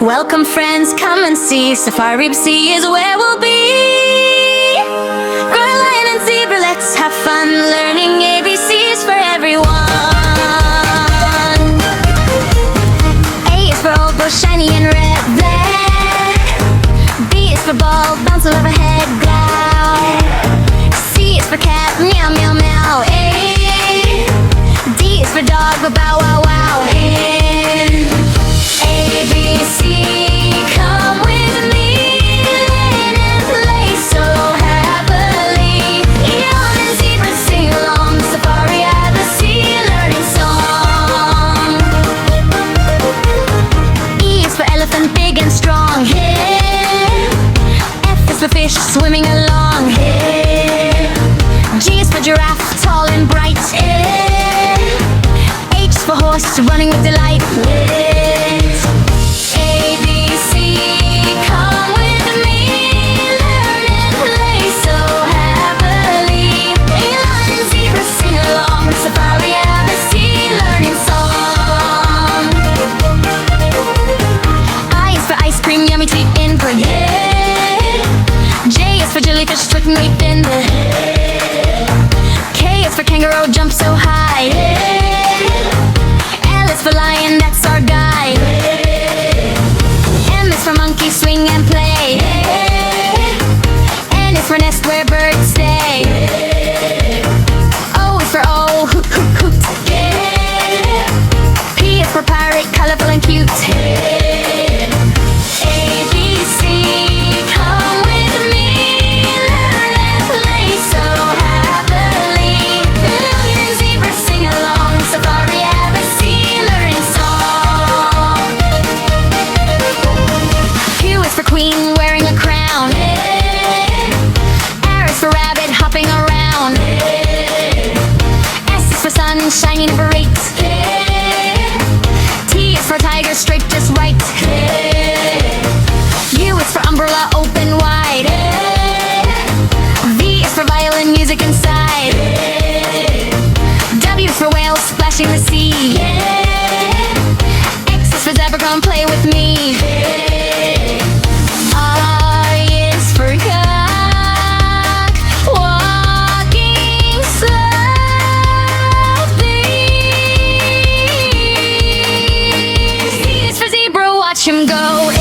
Welcome friends, come and see. Safari Sea is where we'll be. Grow lion and zebra, let's have fun learning ABCs for everyone. A is for old, both shiny and red, black. B is for ball, bounce overhead, growl. C is for cat, meow meow meow. D is for dog, but bow wow wow. N ABC, come with me, learn and play so happily. Yawn and zebra sing along, safari at the sea, learning song. E is for elephant, big and strong. F is for fish, swimming along. G is for giraffe, tall and bright. H is for horse, running with delight. Jellyfish twinkling right in the head. K is for kangaroo, jump so high. L is for lion, that's our guide. M is for monkey, swing and play. N is for nest where birds stay. O is for oh, hoot hoot hoot. P is for pirate, colorful and cute. Queen wearing a crown. R is for rabbit hopping around. S is for sun shining bright. T is for tiger straight just right. U is for umbrella open wide. V is for violin music inside. W is for whale splashing the sea. X is for zebra, come play with me. Watch him go.